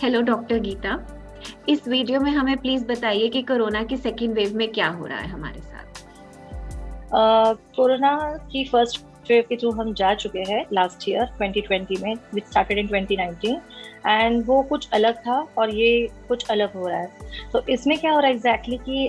Hello doctor Gita. इस video में हमें प्लीज बताइए कि कोरोना की सेकेंड वेव में क्या हो रहा है हमारे साथ। कोरोना की फर्स्ट वेव के थ्रू हम जा चुके हैं लास्ट ईयर 2020 में, विच स्टार्टेड इन 2019। एंड वो कुछ अलग था और ये कुछ अलग हो रहा है। तो इसमें क्या हो रहा है एग्जैक्टली कि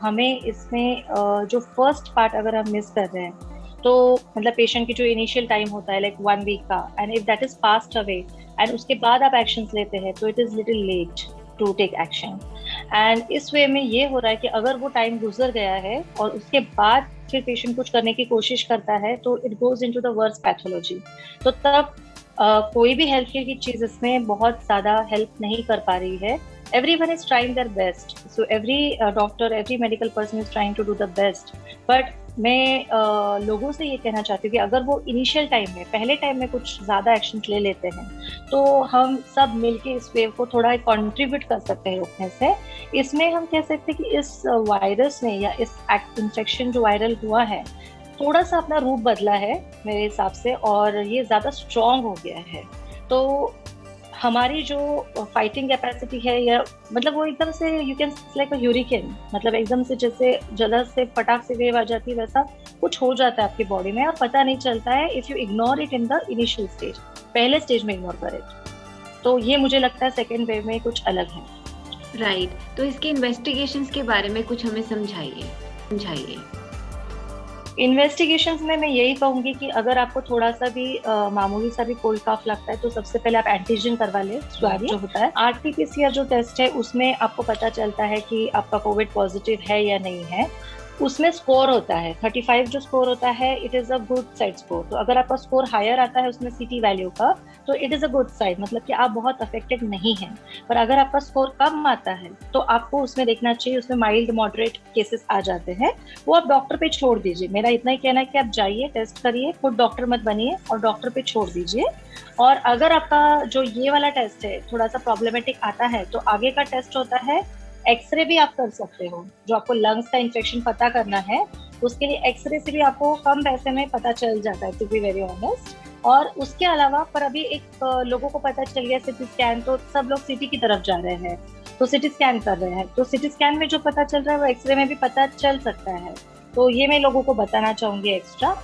हमें इसमें जो फर्स्ट पार्ट अगर हम मिस कर रहे हैं तो मतलब पेशेंट की जो इनिशियल टाइम होता है लाइक 1 वीक का, and if that is passed away and उसके बाद आप एक्शंस लेते हैं तो it is little late to take action. And इस वे में ये हो रहा है कि अगर वो टाइम गुजर गया है और उसके बाद फिर पेशेंट कुछ करने की कोशिश करता है तो it goes into the worst pathology. तो तब कोई भी हेल्थ केयर की चीज इसमें बहुत ज्यादा हेल्प नहीं कर पा रही है। everyone is trying their best, so every doctor, every medical person is trying to do the best, but मैं लोगों से ये कहना चाहती हूँ कि अगर वो इनिशियल टाइम में, पहले टाइम में कुछ ज्यादा एक्शन ले लेते हैं तो हम सब मिलके इस वेव को थोड़ा कंट्रीब्यूट कर सकते हैं रोकने से। इसमें हम कह सकते हैं कि इस वायरस ने या इस इन्फेक्शन जो वायरल हुआ है थोड़ा सा अपना रूप बदला है मेरे हिसाब से, और ये ज्यादा स्ट्रांग हो गया है। तो हमारी जो फाइटिंग कैपेसिटी है, या मतलब वो एकदम से यू कैन लाइक अ ह्यूरिकेन, मतलब एकदम से जैसे जलद से फटाक से वेव आ जाती है वैसा कुछ हो जाता है आपकी बॉडी में और पता नहीं चलता है if you ignore it in the initial stage, पहले स्टेज में इग्नोर करे तो ये मुझे लगता है सेकेंड वेव में कुछ अलग है। राइट, तो इसके इन्वेस्टिगेशंस के बारे में कुछ हमें समझाइए समझाइए। इन्वेस्टिगेशंस में मैं यही कहूंगी कि अगर आपको थोड़ा सा भी मामूली सा भी कोल्ड काफ लगता है तो सबसे पहले आप एंटीजन करवा ले, स्वैब जो होता है। आरटीपीसीआर जो टेस्ट है उसमें आपको पता चलता है कि आपका कोविड पॉजिटिव है या नहीं है। उसमें स्कोर होता है 35, जो स्कोर होता है it is a good side score. तो अगर आपका स्कोर हायर आता है उसमें सीटी वैल्यू का तो it is a good side, मतलब कि आप बहुत अफेक्टेड नहीं हैं। पर अगर आपका स्कोर कम आता है तो आपको उसमें देखना चाहिए, उसमें माइल्ड मॉडरेट केसेस आ जाते हैं, वो आप डॉक्टर पे छोड़ दीजिए। मेरा इतना ही कहना है कि आप जाइए, टेस्ट करिए, खुद डॉक्टर मत बनिए और डॉक्टर पे छोड़ दीजिए। और अगर आपका जो ये वाला टेस्ट है थोड़ा सा प्रॉब्लमेटिक आता है तो आगे का टेस्ट होता है एक्सरे भी आप कर सकते हो। जो आपको लंग्स का इन्फेक्शन पता करना है उसके लिए एक्सरे से भी आपको कम पैसे में पता चल जाता है, टू बी वेरी ऑनेस्ट। और उसके अलावा पर अभी एक लोगों को पता चल गया सिटी स्कैन, तो सब लोग सिटी की तरफ जा रहे हैं तो सिटी स्कैन कर रहे हैं। तो सिटी स्कैन में जो पता चल रहा है वो एक्सरे में भी पता चल सकता है। तो ये मैं लोगों को बताना चाहूंगी एक्स्ट्रा।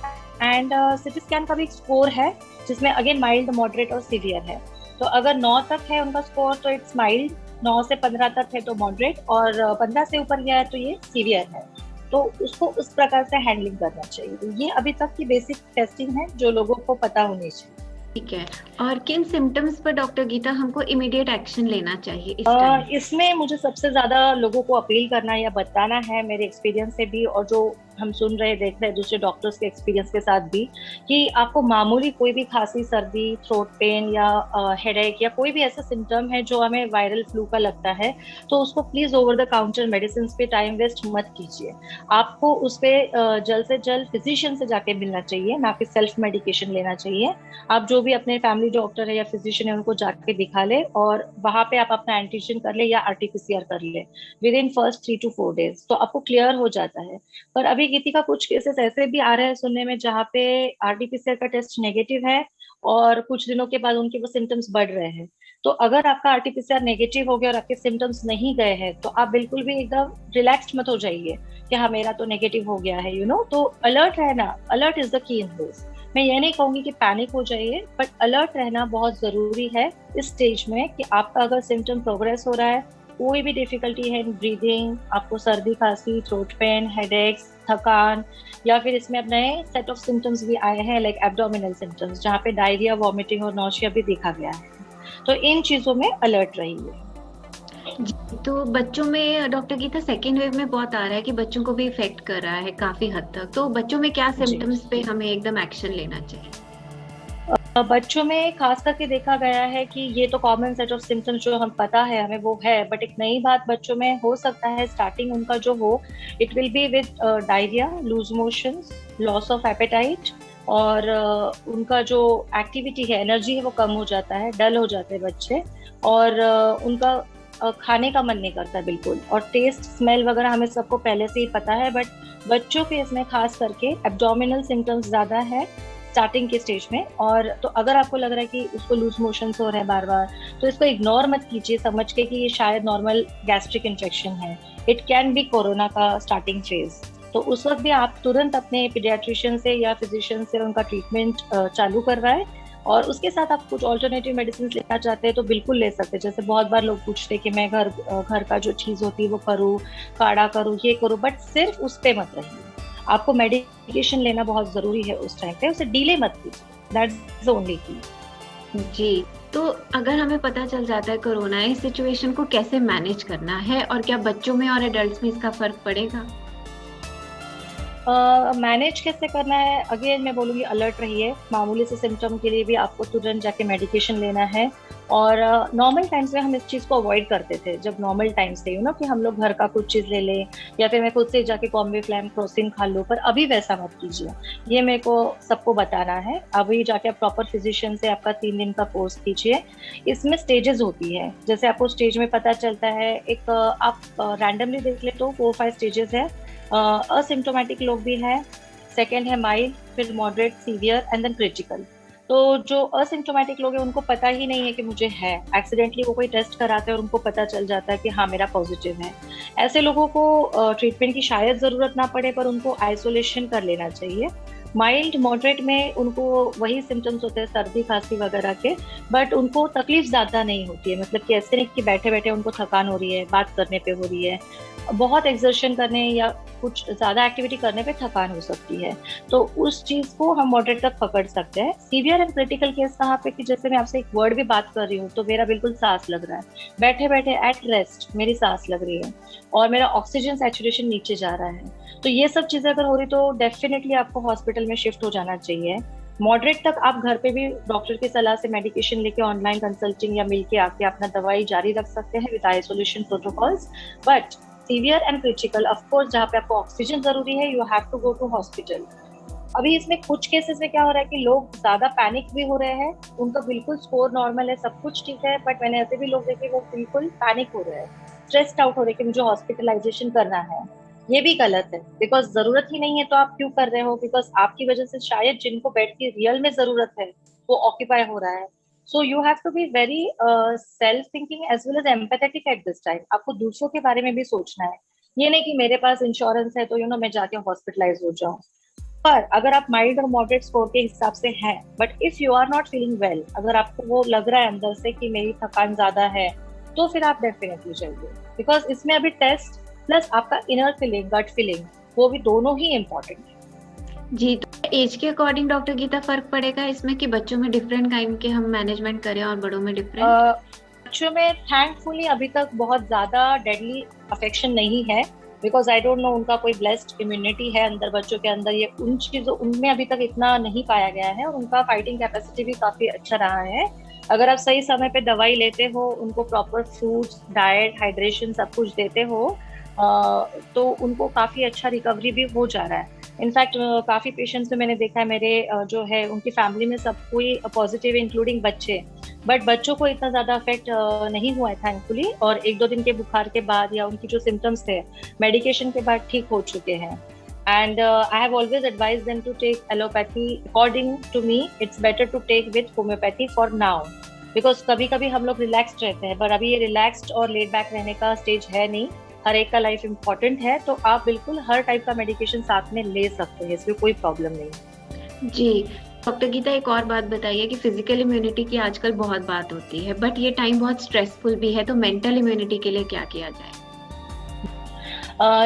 एंड सिटी स्कैन का भी एक स्कोर है जिसमें अगेन माइल्ड, मॉडरेट और सीवियर है। तो अगर 9 तक है उनका स्कोर तो इट्स माइल्ड, 9 से 15 तक है तो मॉडरेट, और 15 से ऊपर गया है तो ये सीवियर है। तो उसको उस प्रकार से हैंडलिंग करना चाहिए। तो ये अभी तक की बेसिक टेस्टिंग है जो लोगों को पता होनी चाहिए। ठीक है, और किन सिम्टम्स पर डॉक्टर गीता हमको इमीडिएट एक्शन लेना चाहिए इस टाइम? इसमें मुझे सबसे ज्यादा लोगों को अपील करना या बताना है मेरे एक्सपीरियंस से भी, और जो हम सुन रहे देख रहे दूसरे डॉक्टर्स के एक्सपीरियंस के साथ भी, कि आपको मामूली कोई भी खांसी, सर्दी, थ्रोट पेन या हेडेक या कोई भी ऐसा सिम्टम है जो हमें वायरल फ्लू का लगता है तो उसको please over the counter medicine पे टाइम वेस्ट मत कीजिए। आपको उस पर जल्द से जल्द फिजिशियन से जाके मिलना चाहिए, ना कि सेल्फ मेडिकेशन लेना चाहिए। आप जो भी अपने फैमिली डॉक्टर है या फिजिशियन है उनको जाके दिखा ले और वहां पे आप अपना एंटीजन कर ले या आरटीपीसीआर कर ले with in first 3 to 4 days, तो आपको क्लियर हो जाता है। पर अभी गीति का कुछ केसेस ऐसे भी आ रहे हैं सुनने में जहाँ पे आरटीपीसीआर का टेस्ट नेगेटिव है और कुछ दिनों के बाद उनके वो सिम्टम्स बढ़ रहे हैं। तो अगर आपका आरटीपीसीआर नेगेटिव हो गया और आपके सिम्टम्स नहीं गए हैं तो आप बिल्कुल भी एकदम रिलैक्स्ड मत हो जाइए कि हाँ मेरा तो नेगेटिव हो गया है, तो अलर्ट रहना, alert is the key in this. मैं ये नहीं कहूंगी कि पैनिक हो जाइए, बट अलर्ट रहना बहुत जरूरी है इस स्टेज में कि आपका अगर सिम्टम प्रोग्रेस हो रहा है, कोई भी डिफिकल्टी है इन ब्रीदिंग, आपको सर्दी, खांसी, थ्रोट पेन, हेडेक्स, थकान, या फिर इसमें अब नए सेट ऑफ सिम्टम्स भी आए हैं लाइक एब्डोमिनल सिम्टम्स जहाँ पे डायरिया, वॉमिटिंग और नौशिया भी देखा गया है, तो इन चीजों में अलर्ट रहिए। तो बच्चों में डॉक्टर गीता सेकेंड वेव में बहुत आ रहा है कि बच्चों को भी इफेक्ट कर रहा है काफी हद तक, तो बच्चों में क्या सिम्टम्स पे हमें एकदम एक्शन लेना चाहिए? बच्चों में खास करके देखा गया है कि ये तो कॉमन सेट ऑफ सिम्टम्स जो हम पता है हमें वो है, बट एक नई बात बच्चों में हो सकता है स्टार्टिंग उनका जो हो, it will be with diarrhoea, loose motions, loss of appetite, और उनका जो एक्टिविटी है, एनर्जी है, वो कम हो जाता है, डल हो जाते हैं बच्चे, और उनका खाने का मन नहीं करता बिल्कुल, और टेस्ट, स्मेल वगैरह हमें सबको पहले से ही पता है, बट बच्चों के इसमें खास करके एब्डोमिनल सिम्टम्स ज्यादा है, स्टार्टिंग के स्टेज में। और तो अगर आपको लग रहा है कि उसको लूज मोशंस हो रहे हैं बार बार, तो इसको इग्नोर मत कीजिए समझ के कि ये शायद नॉर्मल गैस्ट्रिक इन्फेक्शन है। इट कैन बी कोरोना का स्टार्टिंग फेज। तो उस वक्त भी आप तुरंत अपने पीडियाट्रिशियन से या फिजिशियन से उनका ट्रीटमेंट चालू करवाएं। और उसके साथ आप कुछ ऑल्टरनेटिव मेडिसिन लेना चाहते हैं तो बिल्कुल ले सकते हैं। जैसे बहुत बार लोग पूछते हैं कि मैं घर का जो चीज होती है वो करूँ, काढ़ा करूँ, ये करूँ, बट सिर्फ उस पे मत रहिए। आपको मेडिकेशन लेना बहुत जरूरी है उस टाइम पे, उसे डिले मत कीजिए। दैट्स द ओनली की। जी, तो अगर हमें पता चल जाता है कोरोना है, इस सिचुएशन को कैसे मैनेज करना है और क्या बच्चों में और एडल्ट्स में इसका फर्क पड़ेगा? मैनेज कैसे करना है, अगेन मैं बोलूँगी अलर्ट रहिए। मामूली से सिम्टम के लिए भी आपको तुरंत जाके मेडिकेशन लेना है। और नॉर्मल टाइम्स में हम इस चीज़ को अवॉइड करते थे, जब नॉर्मल टाइम्स थे कि हम लोग घर का कुछ चीज़ ले लें या फिर मैं खुद से जाके कॉम्बीफ्लैम क्रोसिन खा लूँ, पर अभी वैसा मत कीजिए। ये मेरे को सबको बताना है। अभी जाके आप प्रॉपर फिजिशियन से आपका 3 दिन का कोर्स कीजिए। इसमें स्टेजेस होती है, जैसे आपको स्टेज में पता चलता है, एक आप रैंडमली देख ले तो 4-5 स्टेजेस है। असिम्टोमेटिक लोग भी हैं, सेकेंड है माइल्ड, फिर moderate, severe and then critical. तो जो असिम्टोमेटिक लोग हैं उनको पता ही नहीं है कि मुझे है, एक्सीडेंटली वो कोई टेस्ट कराते हैं और उनको पता चल जाता है कि हाँ मेरा पॉजिटिव है। ऐसे लोगों को ट्रीटमेंट की शायद ज़रूरत ना पड़े, पर उनको आइसोलेशन कर लेना चाहिए। माइल्ड मॉडरेट में उनको वही सिम्टम्स होते हैं सर्दी खांसी वगैरह के, बट उनको तकलीफ ज़्यादा नहीं होती है। मतलब कि ऐसे नहीं कि बैठे बैठे उनको थकान हो रही है, बात करने पे हो रही है, बहुत एक्सर्शन करने या कुछ ज़्यादा एक्टिविटी करने पे थकान हो सकती है। तो उस चीज़ को हम मॉडरेट तक पकड़ सकते हैं। सीवियर एंड क्रिटिकल केस कहाँ पे कि जैसे मैं आपसे एक वर्ड भी बात कर रही हूँ तो मेरा बिल्कुल सांस लग रहा है, बैठे बैठे एट रेस्ट मेरी सांस लग रही है और मेरा ऑक्सीजन सैचुरेशन नीचे जा रहा है। तो ये सब चीज़ें अगर हो रही तो डेफिनेटली आपको हॉस्पिटल में शिफ्ट हो जाना चाहिए। मॉडरेट तक आप घर पे भी डॉक्टर की सलाह से मेडिकेशन लेके ऑनलाइन कंसल्टिंग या मिलके आके अपना दवाई जारी रख सकते हैं with isolation protocols. But severe and critical of course जहाँ पे आपको ऑक्सीजन जरूरी है, you have to go to hospital. अभी इसमें कुछ केसेस में क्या हो रहा है कि लोग ज्यादा पैनिक भी हो रहे हैं, उनका बिल्कुल स्कोर नॉर्मल है, सब कुछ ठीक है, बट मैंने ऐसे भी लोग देखे वो बिल्कुल पैनिक हो रहे हैं, स्ट्रेस्ड आउट हो रहे हैं कि मुझे हॉस्पिटलाइजेशन करना है। ये भी गलत है, बिकॉज जरूरत ही नहीं है तो आप क्यों कर रहे हो? बिकॉज आपकी वजह से शायद जिनको बेड की रियल में जरूरत है वो ऑक्यूपाई हो रहा है। So you have to be very self thinking as well as empathetic at this time. आपको दूसरों के बारे में भी सोचना है, ये नहीं कि मेरे पास इंश्योरेंस है तो मैं जाके हॉस्पिटलाइज हो जाऊं। पर अगर आप माइल्ड और मॉडरेट स्कोर के हिसाब से हैं, but if you are not feeling well, अगर आपको वो लग रहा है अंदर से कि मेरी थकान ज्यादा है, तो फिर आप डेफिनेटली जाइए। बिकॉज इसमें अभी टेस्ट प्लस आपका इनर फीलिंग, गट फीलिंग, वो भी दोनों ही इम्पोर्टेंट है। जी, तो एज के अकॉर्डिंग डॉक्टर गीता फर्क पड़ेगा इसमें कि बच्चों में डिफरेंट काइंड के हम मैनेजमेंट करें और बड़ों में डिफरेंट? बच्चों में थैंकफुली अभी तक बहुत ज्यादा डेडली अफेक्शन नहीं है, बिकॉज आई डोंट नो उनका कोई ब्लेस्ड इम्यूनिटी है अंदर बच्चों के अंदर, ये उन चीजों उनमें अभी तक इतना नहीं पाया गया है और उनका फाइटिंग कैपेसिटी भी काफी अच्छा रहा है। अगर आप सही समय पे दवाई लेते हो, उनको प्रॉपर फ्रूट्स, डाइट, हाइड्रेशन सब कुछ देते हो, तो उनको काफी अच्छा रिकवरी भी हो जा रहा है। इनफैक्ट काफी पेशेंट्स में मैंने देखा है, मेरे जो है उनकी फैमिली में सब कोई पॉजिटिव इंक्लूडिंग बच्चे, बट बच्चों को इतना ज्यादा अफेक्ट नहीं हुआ है थैंकफुली, और 1-2 दिन के बुखार के बाद या उनकी जो सिम्टम्स थे मेडिकेशन के बाद ठीक हो चुके हैं। And I have always advise them to take allopathy. According to me it's better to take with homeopathy for now, because कभी कभी हम लोग रिलैक्स्ड रहते हैं, पर अभी ये रिलैक्स्ड और लेड बैक रहने का स्टेज है नहीं। हर एक का लाइफ इम्पोर्टेंट है, तो आप बिल्कुल हर टाइप का मेडिकेशन साथ में ले सकते हैं, इसमें कोई प्रॉब्लम नहीं। जी, डॉक्टर गीता एक और बात बताइए कि फिजिकल इम्यूनिटी की आजकल बहुत बात होती है, बट ये टाइम बहुत स्ट्रेसफुल भी है, तो मेंटल इम्यूनिटी के लिए क्या किया जाए?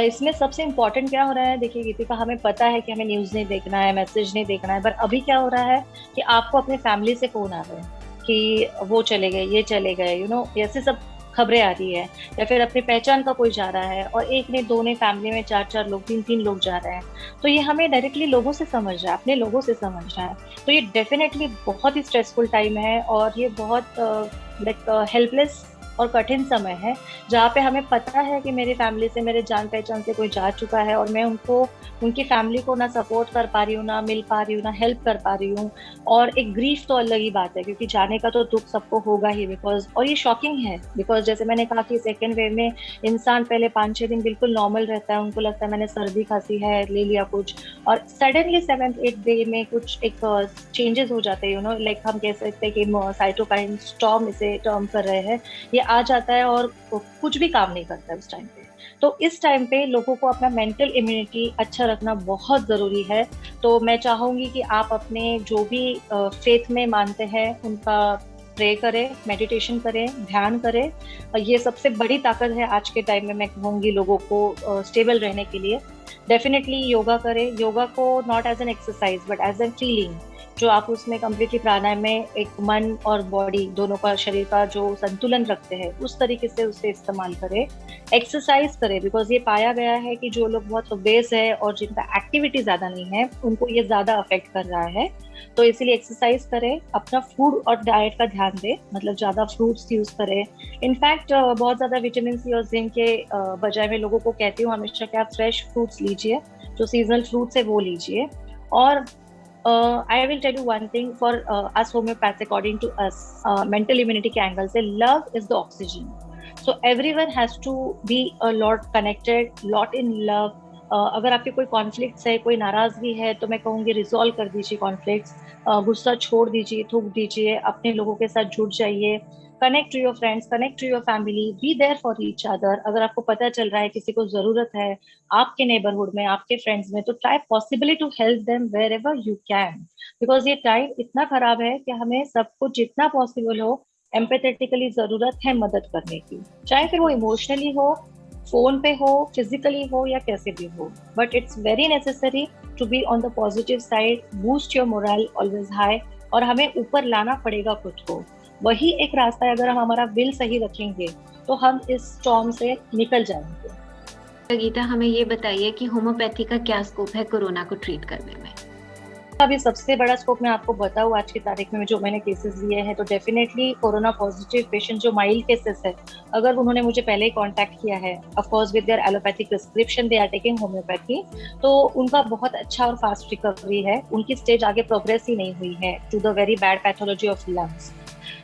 इसमें सबसे इम्पोर्टेंट क्या हो रहा है, देखिए गीतिका, हमें पता है कि हमें न्यूज नहीं देखना है, मैसेज नहीं देखना है, पर अभी क्या हो रहा है कि आपको अपने फैमिली से फोन आ रहे हैं कि वो चले गए, ये चले गए, ऐसे सब खबरें आ रही है, या फिर अपनी पहचान का कोई जा रहा है और एक ने दो ने फैमिली में 4-4 लोग, 3-3 लोग जा रहे हैं, तो ये हमें डायरेक्टली लोगों से समझ रहा है, अपने लोगों से समझ रहा है। तो ये डेफिनेटली बहुत ही स्ट्रेसफुल टाइम है और ये बहुत लाइक हेल्पलेस और कठिन समय है, जहाँ पे हमें पता है कि मेरी फैमिली से, मेरे जान पहचान से कोई जा चुका है और मैं उनको, उनकी फैमिली को ना सपोर्ट कर पा रही हूँ, ना मिल पा रही हूँ, ना हेल्प कर पा रही हूँ। और एक ग्रीफ तो अलग ही बात है, क्योंकि जाने का तो दुख सबको होगा ही, बिकॉज, और ये शॉकिंग है बिकॉज जैसे मैंने कहा कि सेकेंड वेव में इंसान पहले 5-6 दिन बिल्कुल नॉर्मल रहता है, उनको लगता है मैंने सर्दी खांसी है, ले लिया कुछ, और सडनली 7th-8th डे में कुछ एक चेंजेस हो जाते हैं, लाइक हम कह सकते हैं कि साइटोकाइन स्टॉर्म इसे टर्म कर रहे हैं, ये आ जाता है और कुछ भी काम नहीं करता है उस टाइम पे। तो इस टाइम पे लोगों को अपना मेंटल इम्यूनिटी अच्छा रखना बहुत जरूरी है। तो मैं चाहूंगी कि आप अपने जो भी फेथ में मानते हैं उनका प्रे करें, मेडिटेशन करें, ध्यान करें। ये सबसे बड़ी ताकत है आज के टाइम में, मैं कहूँगी लोगों को स्टेबल रहने के लिए। डेफिनेटली योगा करें, योगा को not as an exercise but as an feeling, जो आप उसमें कम्प्लीटली प्राणायाम में एक मन और बॉडी दोनों का, शरीर का जो संतुलन रखते हैं उस तरीके से उसे इस्तेमाल करें। एक्सरसाइज करें, बिकॉज ये पाया गया है कि जो लोग बहुत ओबेस है और जिनका एक्टिविटी ज्यादा नहीं है उनको ये ज्यादा अफेक्ट कर रहा है। तो इसीलिए एक्सरसाइज करें, अपना फूड और डाइट का ध्यान दें, मतलब ज्यादा फ्रूट्स यूज करें। इनफैक्ट बहुत ज्यादा विटामिन सी और जिंक के बजाय मैं लोगों को कहती हूँ हमेशा कि आप फ्रेश फ्रूट्स लीजिए, जो सीजनल फ्रूट्स है वो लीजिए। और I will tell you one thing for us homeopaths, according to us, mental immunity के एंगल से, love is the oxygen. So everyone has to be a lot connected, lot in love. अगर आपके कोई conflicts है, कोई नाराजगी है, तो मैं कहूँगी रिजॉल्व कर दीजिए कॉन्फ्लिक्ट्स, गुस्सा छोड़ दीजिए, थूक दीजिए, अपने लोगों के साथ जुड़ जाइए, connect to your friends, connect to your family, be there for each other. अगर आपको पता चल रहा है किसी को जरूरत है आपके नेबरहुड में, आपके फ्रेंड्स में, तो try possibly to help them wherever you can, because ये टाइम इतना खराब है कि हमें सबको जितना पॉसिबल हो एम्पैथेटिकली जरूरत है मदद करने की, चाहे फिर वो इमोशनली हो, फोन पे हो, फिजिकली हो, या कैसे भी हो, but it's very necessary to be on the positive side, boost your morale always high, और हमें ऊपर लाना पड़ेगा खुद को। वही एक रास्ता है, अगर हम हमारा विल सही रखेंगे तो हम इस स्टॉर्म से निकल जाएंगे। गीता, हमें ये बताइए कि होम्योपैथी का क्या स्कोप है कोरोना को ट्रीट करने में? अभी सबसे बड़ा स्कोप मैं आपको बताऊँ आज की तारीख में जो मैंने केसेस लिए हैं, तो डेफिनेटली कोरोना पॉजिटिव पेशेंट जो माइल्ड केसेस है, अगर उन्होंने मुझे पहले ही कांटेक्ट किया है, of course with their allopathic prescription they are taking homeopathy, तो उनका बहुत अच्छा और फास्ट रिकवरी है, उनकी स्टेज आगे प्रोग्रेस ही नहीं हुई है to the very bad pathology of lungs.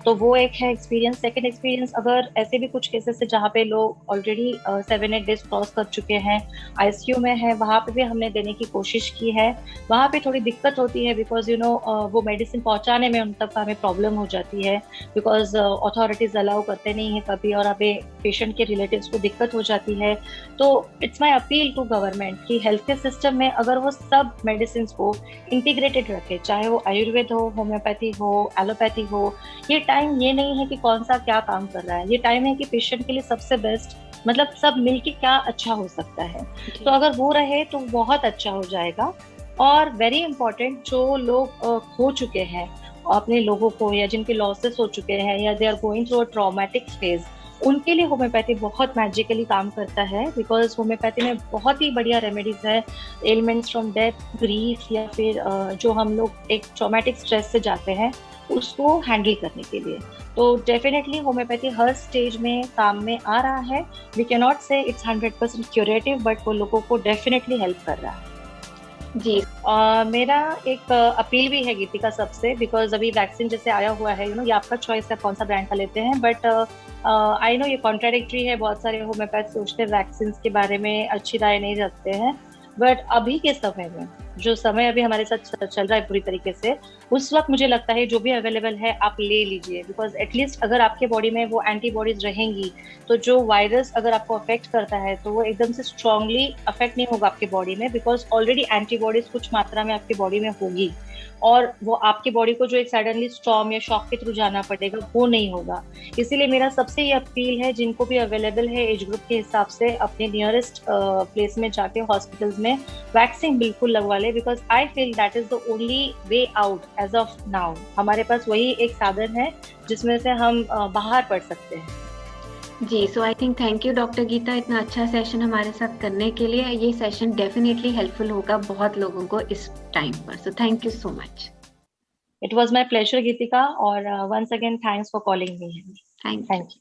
तो वो एक है एक्सपीरियंस। सेकेंड एक्सपीरियंस, अगर ऐसे भी कुछ केसेस है जहाँ पे लोग ऑलरेडी 7-8 डेज क्रॉस कर चुके हैं, आईसीयू में है, वहाँ पे भी हमने देने की कोशिश की है। वहाँ पे थोड़ी दिक्कत होती है बिकॉज वो मेडिसिन पहुँचाने में उन तक हमें प्रॉब्लम हो जाती है, बिकॉज अथॉरिटीज अलाउ करते नहीं है कभी, और हमें पेशेंट के रिलेटिव्स को दिक्कत हो जाती है। तो it's my appeal to government कि हेल्थ केयर सिस्टम में अगर वो सब मेडिसिन को इंटीग्रेटेड रखे, चाहे वो आयुर्वेद हो, होम्योपैथी हो, एलोपैथी हो, ये टाइम ये नहीं है कि कौन सा क्या काम कर रहा है, ये टाइम है कि पेशेंट के लिए सबसे बेस्ट, मतलब सब मिलके क्या अच्छा हो सकता है। तो अगर वो रहे तो बहुत अच्छा हो जाएगा। और वेरी इंपॉर्टेंट, जो लोग खो चुके हैं अपने लोगों को, या जिनके लॉसेस हो चुके हैं, या they are going through a traumatic phase, उनके लिए होम्योपैथी बहुत मैजिकली काम करता है, बिकॉज होम्योपैथी में बहुत ही बढ़िया रेमेडीज है एलिमेंट्स फ्रॉम डेथ, ग्रीफ, या फिर जो हम लोग एक ट्रॉमेटिक स्ट्रेस से जाते हैं उसको हैंडल करने के लिए। तो डेफिनेटली होम्योपैथी हर स्टेज में काम में आ रहा है। वी कैन नॉट से इट्स 100% क्यूरेटिव, बट वो लोगों को डेफिनेटली हेल्प कर रहा है। जी, मेरा एक अपील भी है गीतिका सबसे, बिकॉज अभी वैक्सीन जैसे आया हुआ है, ये आपका चॉइस है कौन सा ब्रांड का लेते हैं, बट आई नो ये कॉन्ट्राडिक्टरी है, बहुत सारे होम्योपैथ सोचते हैं वैक्सीन के बारे में अच्छी राय नहीं रखते हैं, बट अभी के समय में जो समय अभी हमारे साथ चल रहा है पूरी तरीके से, उस वक्त मुझे लगता है जो भी अवेलेबल है आप ले लीजिए, बिकॉज एटलीस्ट अगर आपके बॉडी में वो एंटीबॉडीज रहेंगी तो जो वायरस अगर आपको अफेक्ट करता है तो वो एकदम से स्ट्रांगली अफेक्ट नहीं होगा आपके बॉडी में, बिकॉज ऑलरेडी एंटीबॉडीज कुछ मात्रा में आपकी बॉडी में होगी, और वो आपकी बॉडी को जो एक सडनली स्टॉर्म या शॉक के थ्रू जाना पड़ेगा वो नहीं होगा। इसीलिए मेरा सबसे ये अपील है, जिनको भी अवेलेबल है एज ग्रुप के हिसाब से, अपने नियरेस्ट प्लेस में जाके हॉस्पिटल्स में वैक्सीन बिल्कुल लगवा ले, because I feel that is the only way out as of now. हमारे पास वही एक साधन है जिसमें से हम बाहर पड़ सकते हैं। जी, so I think thank you doctor Geeta इतना अच्छा सेशन हमारे साथ करने के लिए। ये सेशन डेफिनेटली हेल्पफुल होगा बहुत लोगों को इस टाइम पर, so thank you so much. It was my pleasure Geetika, और once again thanks for calling me. Thank you.